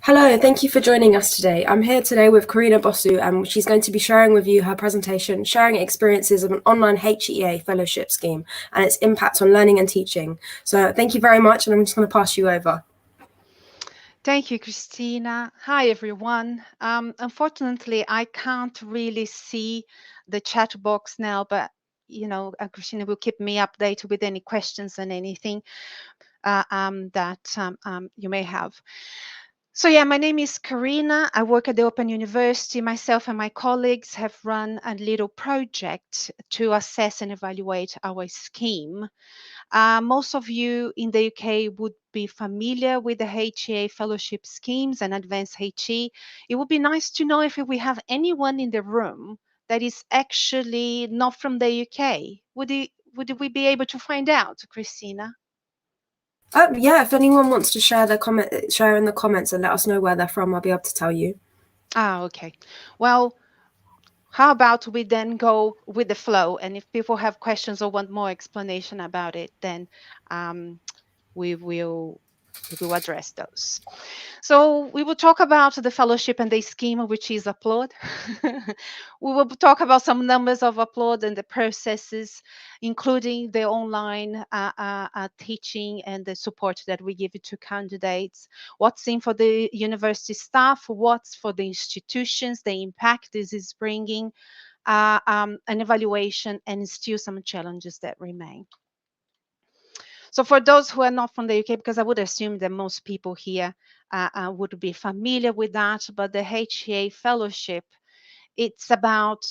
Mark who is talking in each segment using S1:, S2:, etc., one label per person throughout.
S1: Hello, thank you for joining us today. I'm here today with Carina Bossu, and she's going to be sharing with you her presentation, Sharing Experiences of an Online HEA Fellowship Scheme and its Impact on Learning and Teaching. So thank you very much, and I'm just going to pass you over.
S2: Thank you, Christina. Hi, everyone. Unfortunately, I can't really see the chat box now, but Christina will keep me updated with any questions and anything that you may have. So yeah, my name is Carina. I work at the Open University. Myself and my colleagues have run a little project to assess and evaluate our scheme. Most of you in the UK would be familiar with the HEA Fellowship schemes and Advanced HE. It would be nice to know if we have anyone in the room that is actually not from the UK. Would we be able to find out, Christina?
S1: Yeah, if anyone wants to share in the comments and let us know where they're from, I'll be able to tell you.
S2: Okay. Well, how about we then go with the flow? And if people have questions or want more explanation about it, then we will address those. So we will talk about the fellowship and the scheme, which is Applaud. We will talk about some numbers of Applaud and the processes, including the online teaching and the support that we give to candidates, what's in for the university staff, what's for the institutions, the impact this is bringing, an evaluation, and still some challenges that remain. So for those who are not from the UK, because I would assume that most people here would be familiar with that, but the HEA Fellowship, it's about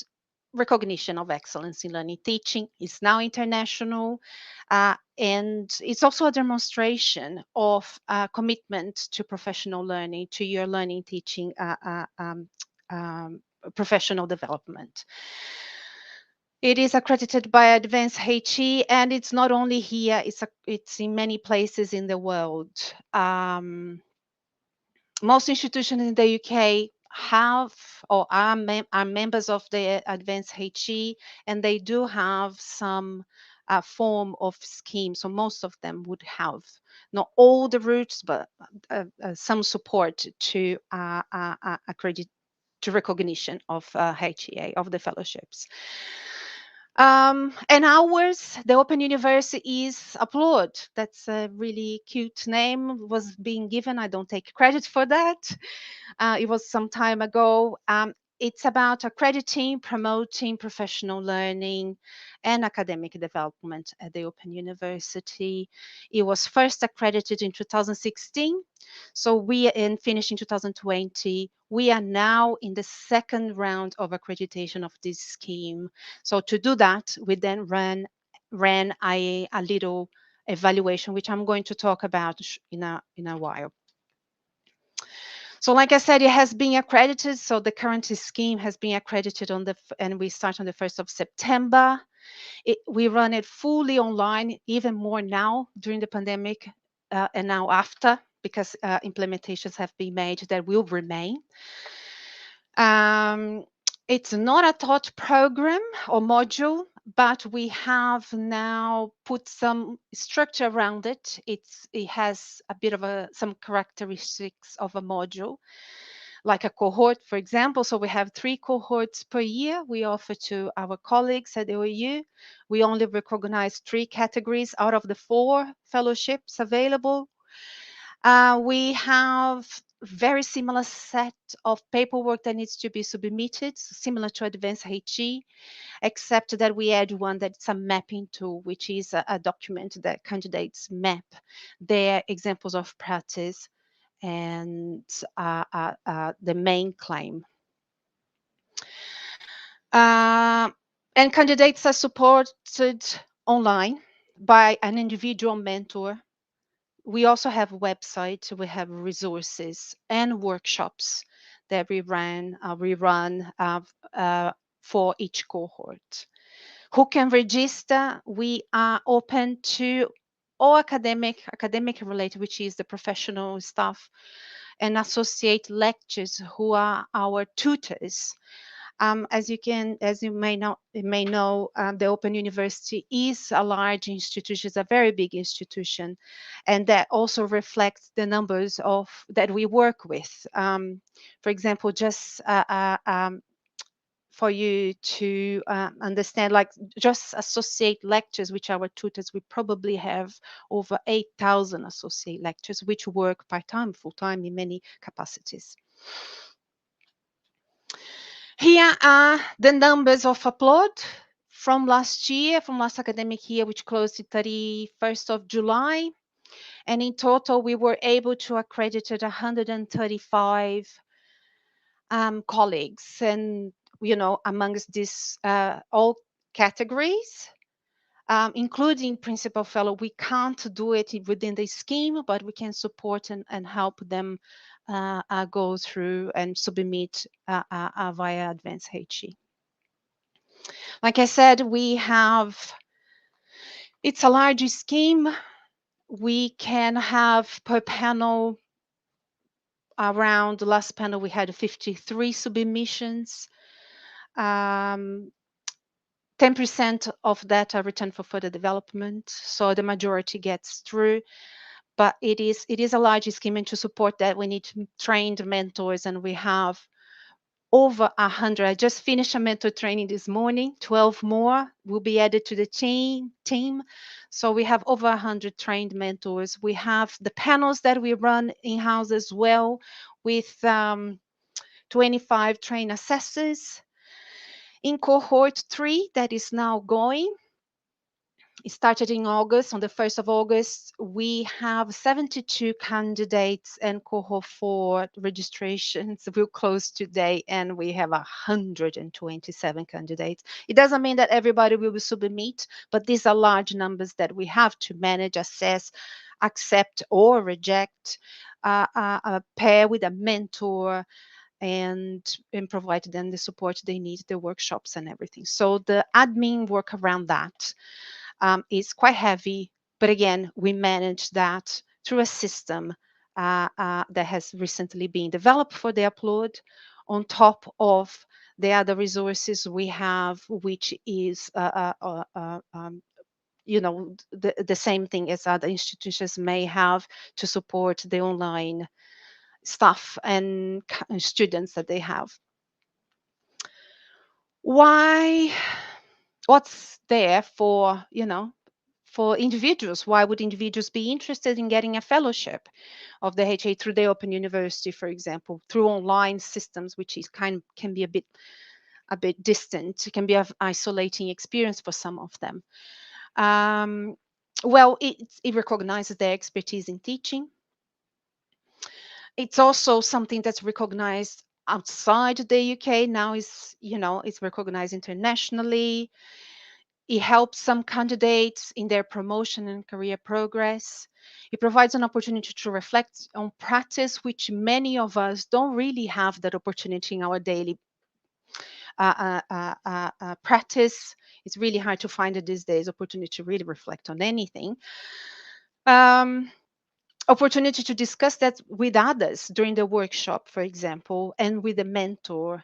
S2: recognition of excellence in learning teaching. It's now international, and it's also a demonstration of commitment to professional learning, to your learning teaching professional development. It is accredited by Advanced HE, and it's not only here, it's in many places in the world. Most institutions in the UK have or are members of the Advanced HE, and they do have some form of scheme. So most of them would have not all the routes, but some support to accredit to recognition of HEA, of the fellowships. And ours, the Open University, is Applaud. That's a really cute name, was being given. I don't take credit for that. It was some time ago. It's about accrediting, promoting professional learning and academic development at the Open University. It was first accredited in 2016. So finished in 2020. We are now in the second round of accreditation of this scheme. So to do that, we then ran a little evaluation, which I'm going to talk about in a while. So like I said, it has been accredited. So the current scheme has been accredited and we start on the 1st of September. We run it fully online, even more now during the pandemic and now after, because implementations have been made that will remain. It's not a taught program or module, but we have now put some structure around it. It has a bit of some characteristics of a module, like a cohort, for example. So we have 3 cohorts per year we offer to our colleagues at the OU. We only recognize 3 categories out of the 4 fellowships available. We have very similar set of paperwork that needs to be submitted, similar to Advanced HE, except that we add one that's a mapping tool, which is a document that candidates map their examples of practice and the main claim. And candidates are supported online by an individual mentor. We also have a website, we have resources and workshops that we run for each cohort. Who can register? We are open to all academic related, which is the professional staff, and associate lecturers who are our tutors. As you may know, the Open University is a large institution, it's a very big institution, and that also reflects the numbers of that we work with. For example, just for you to understand, like just associate lectures, which our tutors, we probably have over 8,000 associate lectures, which work part-time, full-time in many capacities. Here are the numbers of upload from last year, from last academic year, which closed the 31st of July. And in total, we were able to accredit 135 colleagues. And, amongst these all categories, including principal fellow, we can't do it within the scheme, but we can support and help them go through and submit via Advanced HE. Like I said, it's a large scheme. We can have per panel, around the last panel, we had 53 submissions. 10% of that are returned for further development, so the majority gets through. But it is a large scheme, and to support that, we need trained mentors, and we have over 100. I just finished a mentor training this morning. 12 more will be added to the team. So we have over 100 trained mentors. We have the panels that we run in-house as well, with 25 trained assessors. In cohort 3, that is now going, it started in August. On the 1st of August, we have 72 candidates, and cohort 4 registrations will close today, and we have 127 candidates. It doesn't mean that everybody will submit, but these are large numbers that we have to manage, assess, accept or reject, pair with a mentor, and provide them the support they need, the workshops and everything. So the admin work around that is quite heavy, but again, we manage that through a system that has recently been developed for the upload, on top of the other resources we have, which is the same thing as other institutions may have to support the online staff and students that they have. What's there for individuals? Why would individuals be interested in getting a fellowship of the HEA through the Open University, for example, through online systems, which is can be a bit distant? It can be an isolating experience for some of them. Well, it recognizes their expertise in teaching. It's also something that's recognized outside the UK. Now it's recognized internationally. It helps some candidates in their promotion and career progress. It provides an opportunity to reflect on practice, which many of us don't really have that opportunity in our daily practice. It's really hard to find it these days, opportunity to really reflect on anything. Opportunity to discuss that with others during the workshop, for example, and with a mentor.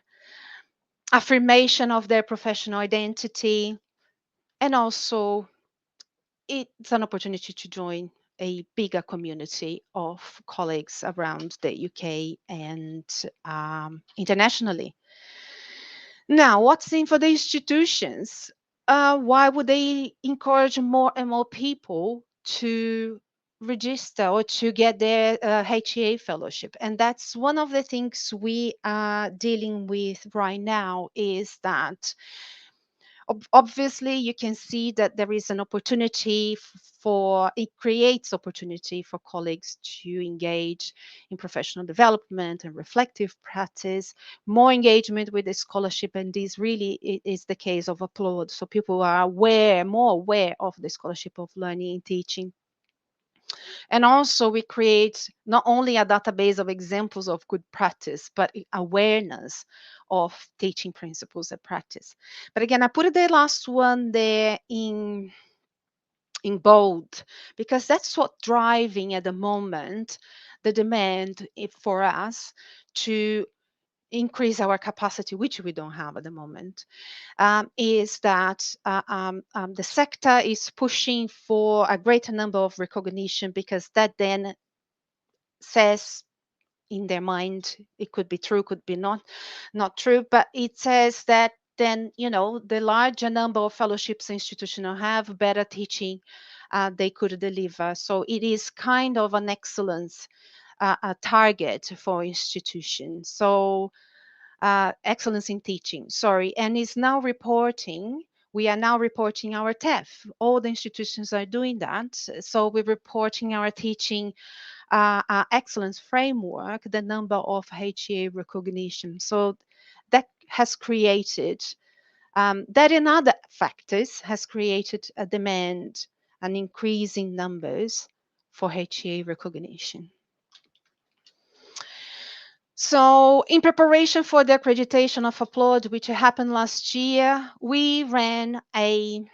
S2: Affirmation of their professional identity, and also it's an opportunity to join a bigger community of colleagues around the UK and internationally. Now, what's in for the institutions? Why would they encourage more and more people to register or to get their HEA fellowship? And that's one of the things we are dealing with right now, is that obviously you can see that there is an opportunity it creates opportunity for colleagues to engage in professional development and reflective practice, more engagement with the scholarship, and this really is the case of Upload. So people are more aware of the scholarship of learning and teaching. And also we create not only a database of examples of good practice, but awareness of teaching principles and practice. But again, I put the last one there in bold, because that's what driving at the moment the demand for us to increase our capacity, which we don't have at the moment, is that the sector is pushing for a greater number of recognition, because that then says in their mind, it could be true, could be not true, but it says that then, the larger number of fellowships institutions have, better teaching they could deliver. So it is kind of an excellence a target for institutions. So excellence in teaching, sorry, and is now reporting. We are now reporting our TEF. All the institutions are doing that. So we're reporting our teaching excellence framework, the number of HEA recognition. So that has created, that in other factors has created a demand, an increase in numbers for HEA recognition. So in preparation for the accreditation of Applaud, which happened last year, we ran a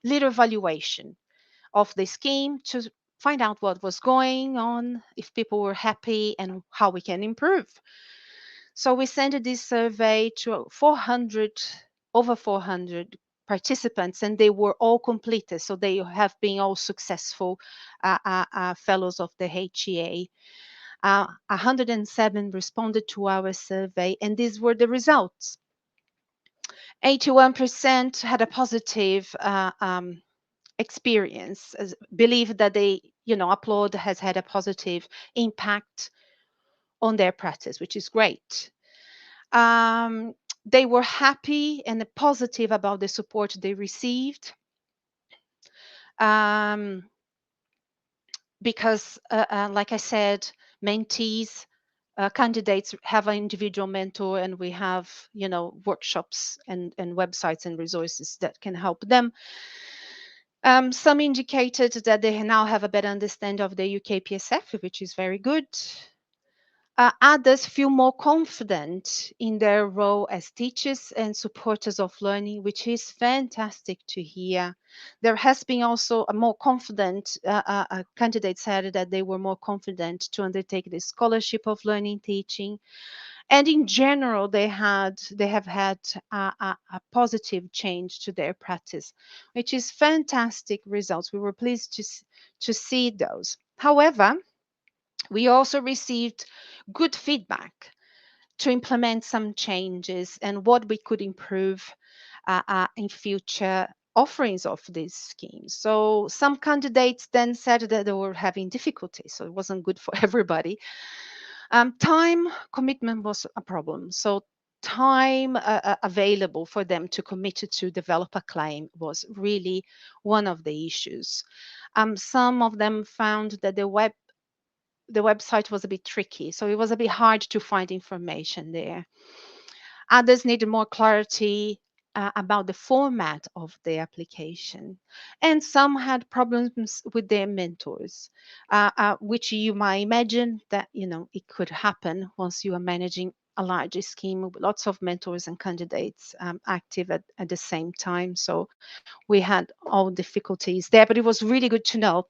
S2: little evaluation of the scheme to find out what was going on, if people were happy, and how we can improve. So we sent this survey to over 400 participants, and they were all completed. So they have been all successful fellows of the HEA. 107 responded to our survey, and these were the results. 81% had a positive experience, believe that Applaud has had a positive impact on their practice, which is great. They were happy and positive about the support they received, because, like I said, mentees, candidates have an individual mentor, and we have, workshops and websites and resources that can help them. Some indicated that they now have a better understanding of the UK PSF, which is very good. Others feel more confident in their role as teachers and supporters of learning, which is fantastic to hear. There has been also a more confident, candidates said that they were more confident to undertake the scholarship of learning teaching. And in general, they have had a positive change to their practice, which is fantastic results. We were pleased to see those. However, we also received good feedback to implement some changes and what we could improve in future offerings of these schemes. So some candidates then said that they were having difficulty, so it wasn't good for everybody. Time commitment was a problem. So time available for them to commit to develop a claim was really one of the issues. Some of them found that the website was a bit tricky, so it was a bit hard to find information there. Others needed more clarity about the format of the application. And some had problems with their mentors, which you might imagine that, it could happen once you are managing a larger scheme with lots of mentors and candidates active at the same time. So we had all difficulties there, but it was really good to know.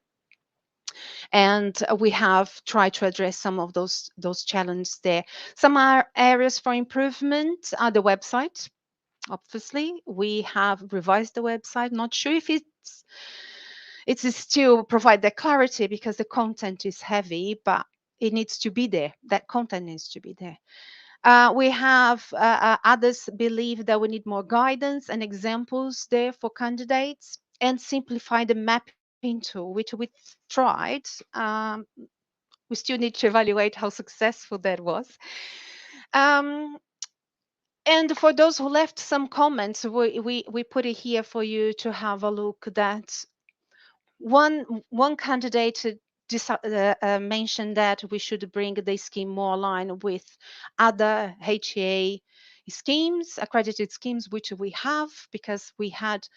S2: And we have tried to address some of those challenges there. Some are areas for improvement are the website. Obviously, we have revised the website. Not sure if it's still provide the clarity, because the content is heavy, but it needs to be there. That content needs to be there. We have others believe that we need more guidance and examples there for candidates, and simplify the mapping tool, which we tried. We still need to evaluate how successful that was. And for those who left some comments, we put it here for you to have a look. That one candidate mentioned that we should bring the scheme more aligned with other HEA schemes, accredited schemes, which we have, because we had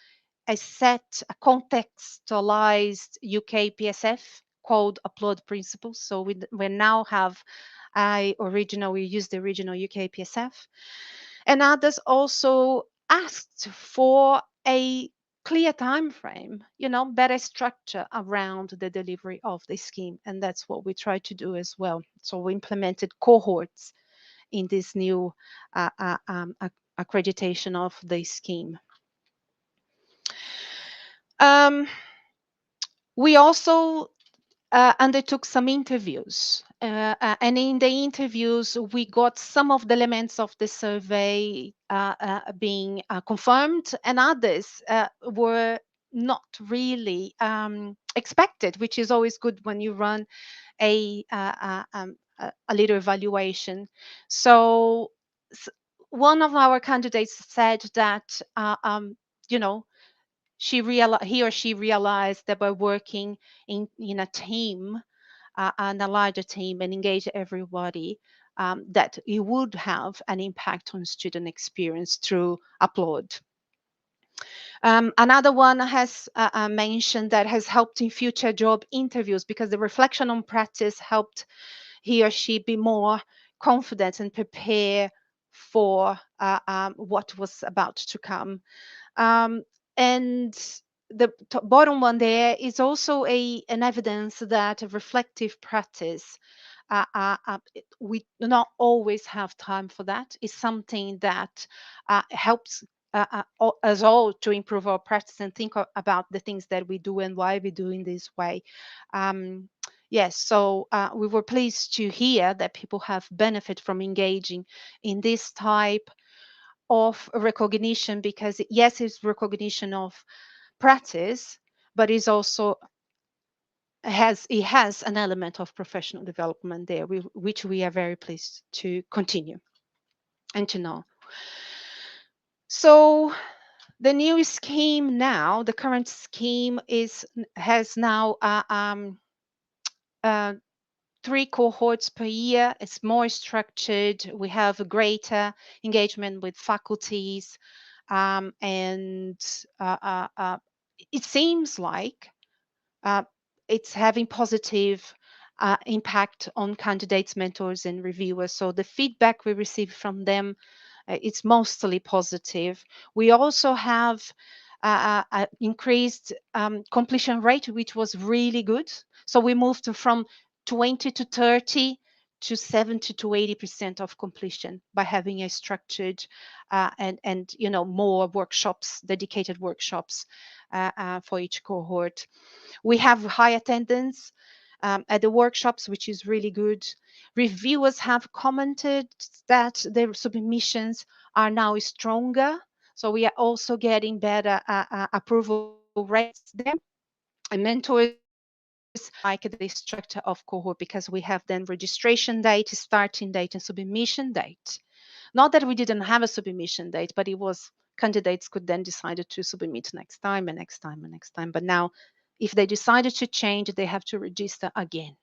S2: a contextualized UK PSF called Applaud Principles. So we now have we use the original UK PSF. And others also asked for a clear time frame, better structure around the delivery of the scheme. And that's what we try to do as well. So we implemented cohorts in this new accreditation of the scheme. We also undertook some interviews, and in the interviews we got some of the elements of the survey being confirmed, and others were not really expected, which is always good when you run a little evaluation. So one of our candidates said that he or she realized that by working in a team and a larger team and engage everybody, that it would have an impact on student experience through Applaud. Another one has mentioned that has helped in future job interviews because the reflection on practice helped he or she be more confident and prepare for what was about to come. And the bottom one there is also an evidence that a reflective practice, we do not always have time for that. It's something that helps us all to improve our practice and think about the things that we do and why we do in this way. Yes, so we were pleased to hear that people have benefit from engaging in this type of recognition, because yes, it's recognition of practice, but it has an element of professional development there, which we are very pleased to continue and to know. So the new scheme now, the current scheme has now 3 cohorts per year. It's more structured. We have a greater engagement with faculties, and it seems like it's having positive impact on candidates, mentors, and reviewers. So the feedback we receive from them, it's mostly positive. We also have increased completion rate, which was really good. So we moved from 20 to 30 to 70 to 80% of completion by having a structured and more workshops, dedicated workshops for each cohort. We have high attendance at the workshops, which is really good. Reviewers have commented that their submissions are now stronger. So we are also getting better approval rates there. And mentors like the structure of cohort because we have then registration date, starting date, and submission date. Not that we didn't have a submission date, but it was candidates could then decide to submit next time and next time and next time. But now, if they decided to change, they have to register again.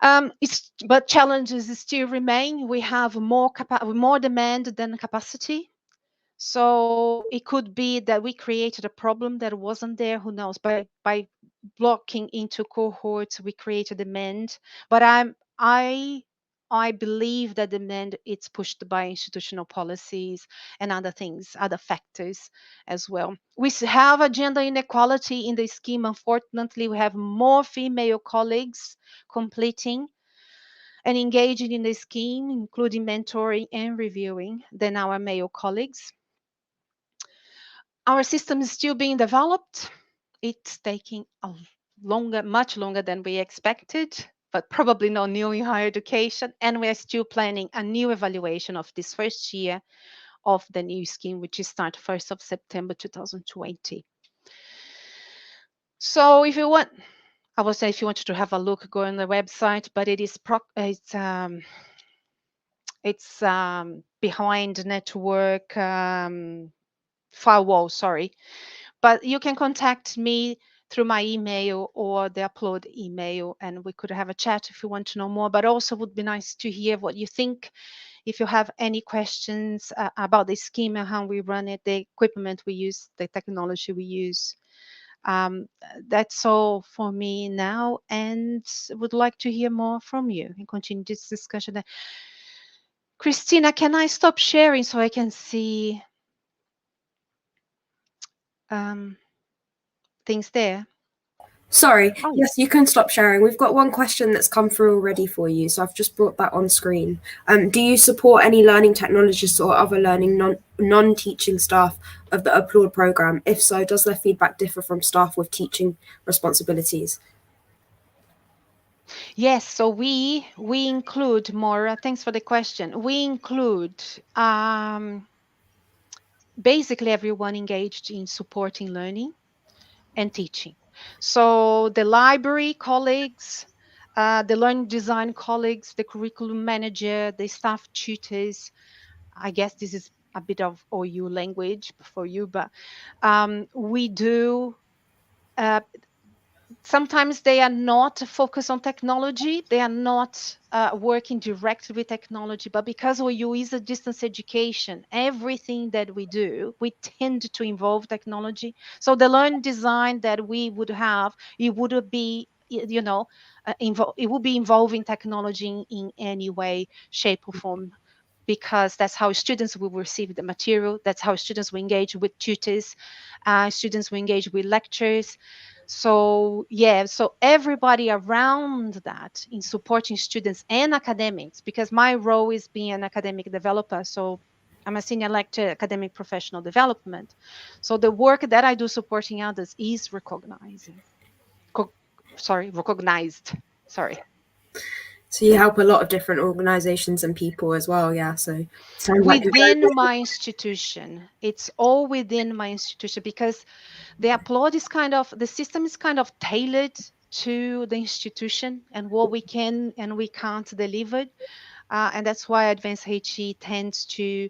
S2: But challenges still remain. We have more demand than capacity. So it could be that we created a problem that wasn't there. Who knows? By blocking into cohorts, we create a demand. But I believe that demand it's pushed by institutional policies and other things, other factors as well. We have a gender inequality in the scheme. Unfortunately, we have more female colleagues completing and engaging in the scheme, including mentoring and reviewing, than our male colleagues. Our system is still being developed. It's taking much longer than we expected, but probably not new in higher education. And we are still planning a new evaluation of this first year of the new scheme, which is start 1st of September 2020. So if you want, I would say if you wanted to have a look, go on the website, but it's behind network firewall, sorry. But you can contact me through my email or the Applaud email, and we could have a chat if you want to know more. But also would be nice to hear what you think. If you have any questions about the scheme and how we run it, the equipment we use, the technology we use. That's all for me now, and would like to hear more from you and continue this discussion. Christina, can I stop sharing so I can see things there?
S1: Sorry,
S2: Oh,
S1: yes, you can stop sharing. We've got one question that's come through already for you, so I've just brought that on screen. Do you support any learning technologists or other learning non-teaching staff of the Applaud programme? If so, does their feedback differ from staff with teaching responsibilities?
S2: yes. So we include, Maura, thanks for the question. We include basically everyone engaged in supporting learning and teaching. So the library colleagues, the learning design colleagues, the curriculum manager, the staff tutors. I guess this is a bit of OU language for you, but we do. Sometimes they are not focused on technology. They are not working directly with technology, but because OU is a distance education, everything that we do, we tend to involve technology. So the learn design that we would have, it would be, it would be involving technology in any way, shape, or form, because that's how students will receive the material. That's how students will engage with tutors. Students will engage with lectures. So yeah, so everybody around that in supporting students and academics, because my role is being an academic developer. So I'm a senior lecturer, academic professional development. So the work that I do supporting others is recognizing. Recognized. Sorry.
S1: So you help a lot of different organisations and people as well, yeah. So sounds like
S2: Within my institution, it's all within my institution, because the applaud is the system is kind of tailored to the institution and what we can and we can't deliver. And that's why Advanced HE tends to,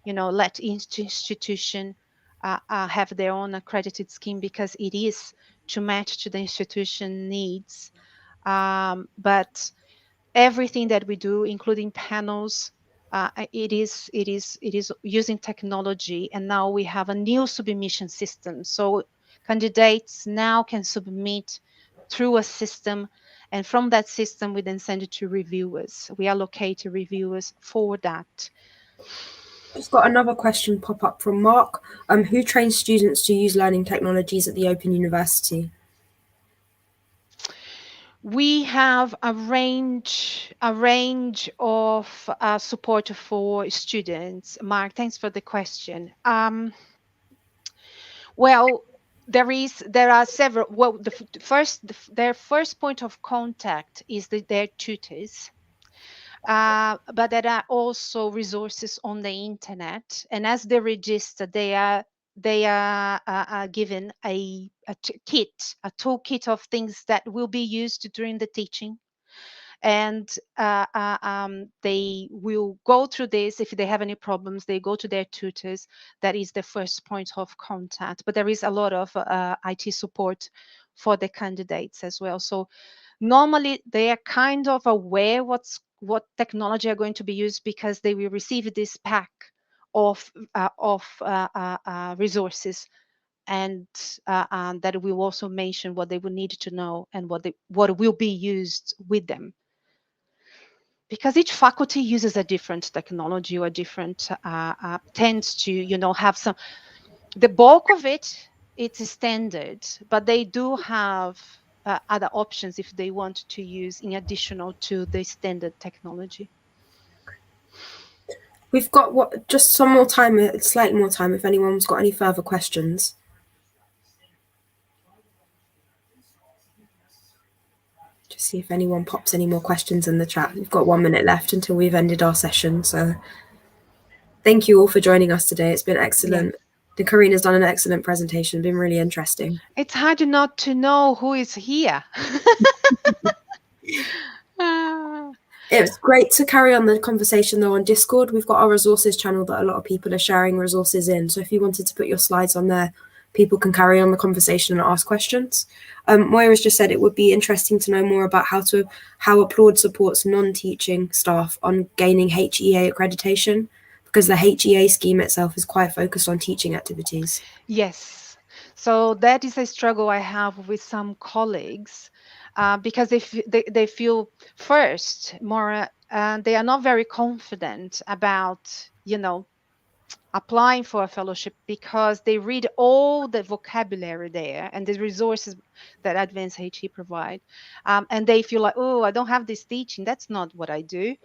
S2: let each institution have their own accredited scheme, because it is to match to the institution needs. But everything that we do, including panels, it is using technology. And now we have a new submission system, so candidates now can submit through a system, and from that system we then send it to reviewers. We allocate reviewers for that.
S1: Just got another question pop up from Mark. Who trains students to use learning technologies at the Open University?
S2: We have a range of support for students. Mark, thanks for the question. Well, there are several. Well, their first point of contact is their tutors, but there are also resources on the internet. And as they register, they are given a toolkit of things that will be used during the teaching. And they will go through this. If they have any problems, they go to their tutors. That is the first point of contact. But there is a lot of IT support for the candidates as well. So normally they are kind of aware what technology are going to be used, because they will receive this pack of resources, and that will also mention what they will need to know and what will be used with them, because each faculty uses a different technology or different tends to have some. The bulk of it's standard, but they do have other options if they want to use in additional to the standard technology.
S1: We've got just some more time, slightly more time, if anyone's got any further questions. Just see if anyone pops any more questions in the chat. We've got 1 minute left until we've ended our session. So thank you all for joining us today. It's been excellent. Yeah. Carina's done an excellent presentation. Been really interesting.
S2: It's hard not to know who is here.
S1: It's great to carry on the conversation though on Discord. We've got our resources channel that a lot of people are sharing resources in. So if you wanted to put your slides on there, people can carry on the conversation and ask questions. Moira's just said it would be interesting to know more about how Applaud supports non-teaching staff on gaining HEA accreditation, because the HEA scheme itself is quite focused on teaching activities.
S2: Yes. So that is a struggle I have with some colleagues, because they feel first more they are not very confident about applying for a fellowship because they read all the vocabulary there and the resources that Advanced HE provide, and they feel like, oh, I don't have this teaching. That's not what I do.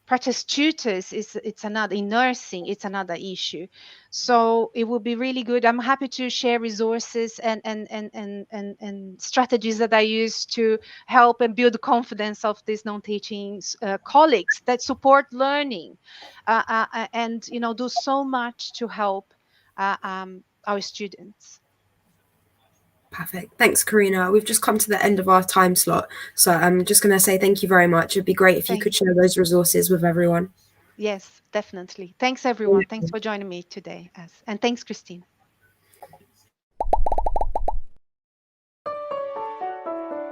S2: Practice tutors it's another, in nursing it's another issue. So it will be really good. I'm happy to share resources and strategies that I use to help and build the confidence of these non-teaching colleagues that support learning, and do so much to help our students.
S1: Perfect. Thanks, Carina. We've just come to the end of our time slot. So I'm just going to say thank you very much. It'd be great if you could share those resources with everyone.
S2: Yes, definitely. Thanks, everyone. Thanks for joining me today. And thanks, Christine.